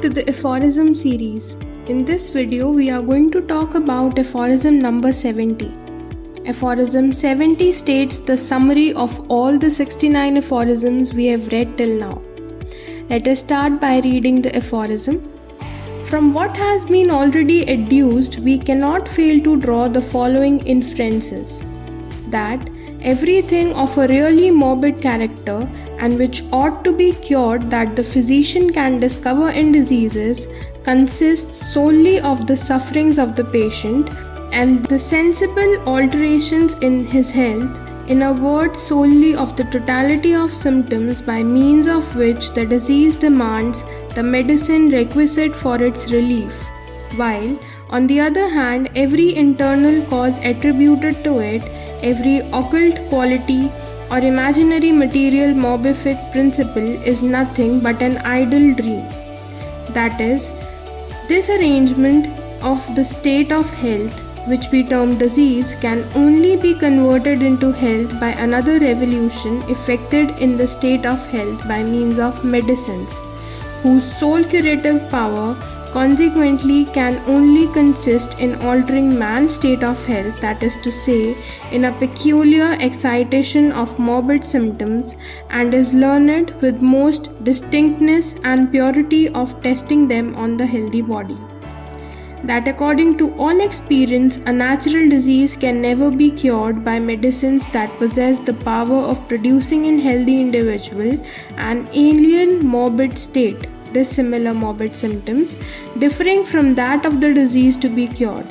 to the aphorism series. In this video, we are going to talk about aphorism number 70. Aphorism 70 states the summary of all the 69 aphorisms we have read till now. Let us start by reading the aphorism. From what has been already adduced, we cannot fail to draw the following inferences: that everything of a really morbid character and which ought to be cured that the physician can discover in diseases consists solely of the sufferings of the patient and the sensible alterations in his health, in a word, solely of the totality of symptoms by means of which the disease demands the medicine requisite for its relief, while, on the other hand, every internal cause attributed to it, every occult quality or imaginary material morbific principle is nothing but an idle dream. That is, this arrangement of the state of health, which we term disease, can only be converted into health by another revolution effected in the state of health by means of medicines, whose sole curative power consequently can only consist in altering man's state of health, that is to say, in a peculiar excitation of morbid symptoms, and is learned with most distinctness and purity of testing them on the healthy body. That according to all experience, a natural disease can never be cured by medicines that possess the power of producing in healthy individual an alien morbid state, dissimilar morbid symptoms, differing from that of the disease to be cured.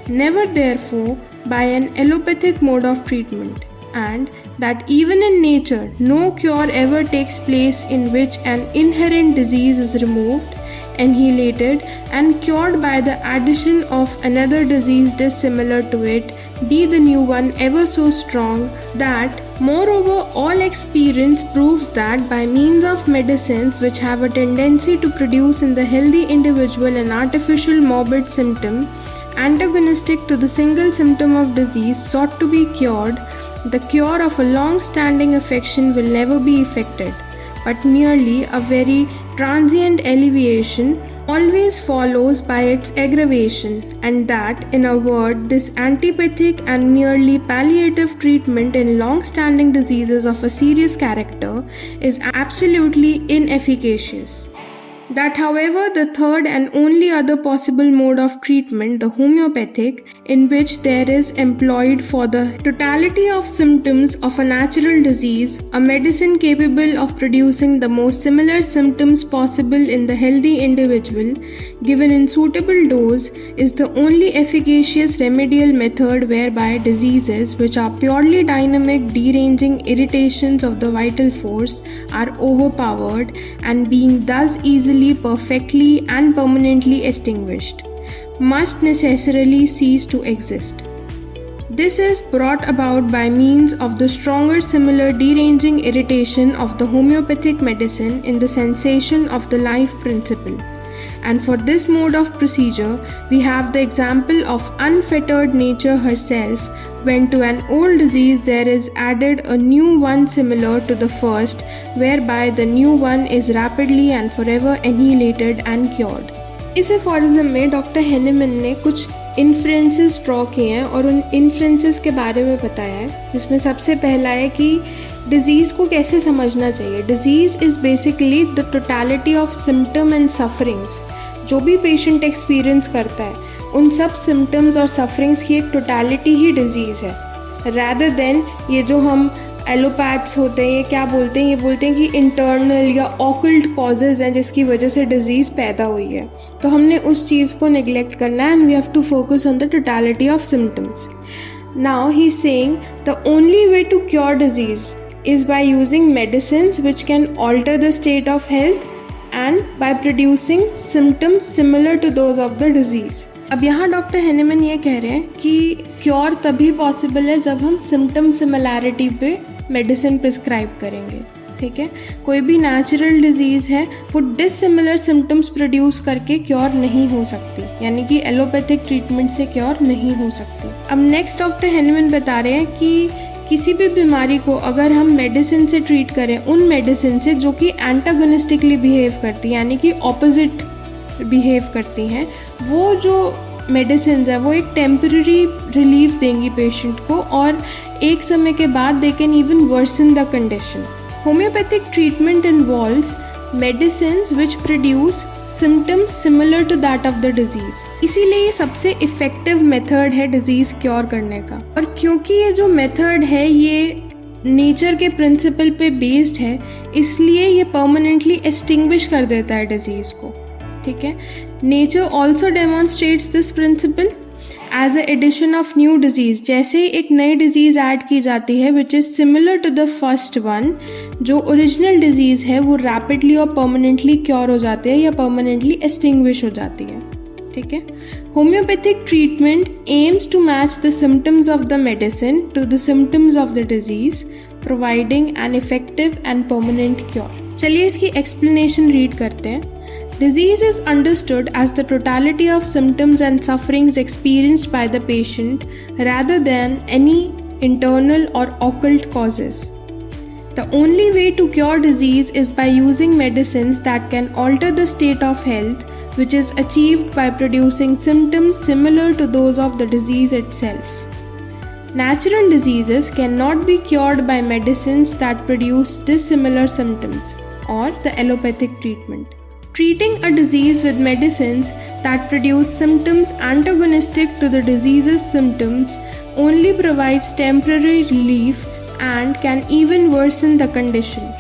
Never therefore by an allopathic mode of treatment, and that even in nature no cure ever takes place in which an inherent disease is removed, annihilated, and cured by the addition of another disease dissimilar to it, be the new one ever so strong, that moreover all experience proves that by means of medicines which have a tendency to produce in the healthy individual an artificial morbid symptom antagonistic to the single symptom of disease sought to be cured, the cure of a long-standing affection will never be effected, but merely a very transient alleviation always follows by its aggravation, and that, in a word, this antipathic and merely palliative treatment in long-standing diseases of a serious character is absolutely inefficacious. That, however, the third and only other possible mode of treatment, the homeopathic, in which there is employed for the totality of symptoms of a natural disease, a medicine capable of producing the most similar symptoms possible in the healthy individual, given in suitable dose, is the only efficacious remedial method whereby diseases which are purely dynamic, deranging irritations of the vital force are overpowered, and being thus easily, perfectly and permanently extinguished, must necessarily cease to exist. This is brought about by means of the stronger similar deranging irritation of the homeopathic medicine in the sensation of the life principle. And for this mode of procedure, we have the example of unfettered nature herself, when to an old disease there is added a new one similar to the first, whereby the new one is rapidly and forever annihilated and cured. इस aphorism में doctor Hahnemann ने कुछ inferences draw किए हैं और उन inferences के बारे में बताया है, जिसमें सबसे पहला है कि डिजीज़ को कैसे समझना चाहिए. Disease is basically the totality of symptom and sufferings. जो भी पेशेंट एक्सपीरियंस करता है उन सब सिम्टम्स और सफरिंग्स की एक टोटलिटी ही डिजीज़ है, रैदर देन ये जो हम एलोपैथ्स होते हैं ये क्या बोलते हैं, ये बोलते हैं कि इंटरनल या ऑकल्ट कॉजेज़ हैं जिसकी वजह से डिजीज़ पैदा हुई है. तो हमने उस चीज़ को नेग्लेक्ट करना है, and we have to focus on the totality of symptoms. Now he is saying the only way to cure disease is by using medicines which can alter the state of health and by producing symptoms similar to those of the disease. अब यहाँ doctor Hahnemann ये कह रहे हैं कि cure तभी possible है जब हम सिम्टम सिमिलैरिटी पे मेडिसिन प्रिस्क्राइब करेंगे. ठीक है, कोई भी नेचुरल डिजीज़ है वो डिसिमिलर सिम्टम्स प्रोड्यूस करके क्योर नहीं हो सकती, यानी कि एलोपैथिक ट्रीटमेंट से क्योर नहीं हो सकती. अब नेक्स्ट डॉक्टर हेनेमन बता रहे हैं कि किसी भी बीमारी को अगर हम मेडिसिन से ट्रीट करें, उन मेडिसिन से जो कि एंटागोनिस्टिकली बिहेव करती है, यानी कि ऑपोजिट बिहेव करती हैं, वो जो मेडिसिन्स है वो एक टेम्पररी रिलीफ देंगी पेशेंट को, और एक समय के they can even worsen the condition. Homeopathic treatment involves medicines which produce symptoms similar to that of the disease. इसीलिए ये सबसे इफ़ेक्टिव मेथड है डिजीज़ क्योर करने का. और क्योंकि ये जो मेथड है ये नेचर के प्रिंसिपल पे बेस्ड है, इसलिए ये परमानेंटली एक्सटिंग्विश कर देता है डिजीज़ को. ठीक है. Nature also demonstrates this principle as a addition of new disease. जैसे एक नई डिजीज़ ऐड की जाती है which is similar to the first one, जो ओरिजिनल डिजीज़ है वो रैपिडली और परमानेंटली क्योर हो जाती है या परमानेंटली एक्सटिंग्विश हो जाती है. ठीक है. Homeopathic treatment aims to match the symptoms of the medicine to the symptoms of the disease, providing an effective and permanent cure. चलिए इसकी एक्सप्लेनेशन रीड करते हैं. Disease is understood as the totality of symptoms and sufferings experienced by the patient rather than any internal or occult causes. The only way to cure disease is by using medicines that can alter the state of health, which is achieved by producing symptoms similar to those of the disease itself. Natural diseases cannot be cured by medicines that produce dissimilar symptoms or the allopathic treatment. Treating a disease with medicines that produce symptoms antagonistic to the disease's symptoms only provides temporary relief and can even worsen the condition.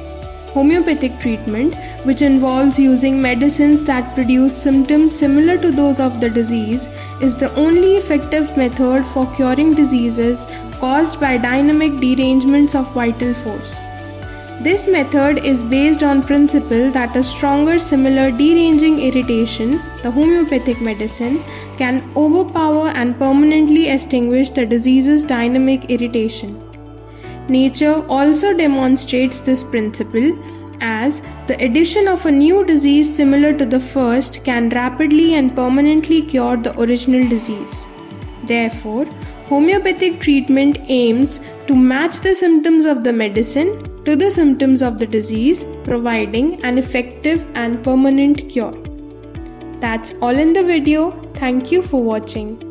Homeopathic treatment, which involves using medicines that produce symptoms similar to those of the disease, is the only effective method for curing diseases caused by dynamic derangements of vital force. This method is based on principle that a stronger similar deranging irritation, the homeopathic medicine, can overpower and permanently extinguish the disease's dynamic irritation. Nature also demonstrates this principle, as the addition of a new disease similar to the first can rapidly and permanently cure the original disease. Therefore, homeopathic treatment aims to match the symptoms of the medicine to the symptoms of the disease, providing an effective and permanent cure. That's all in the video. Thank you for watching.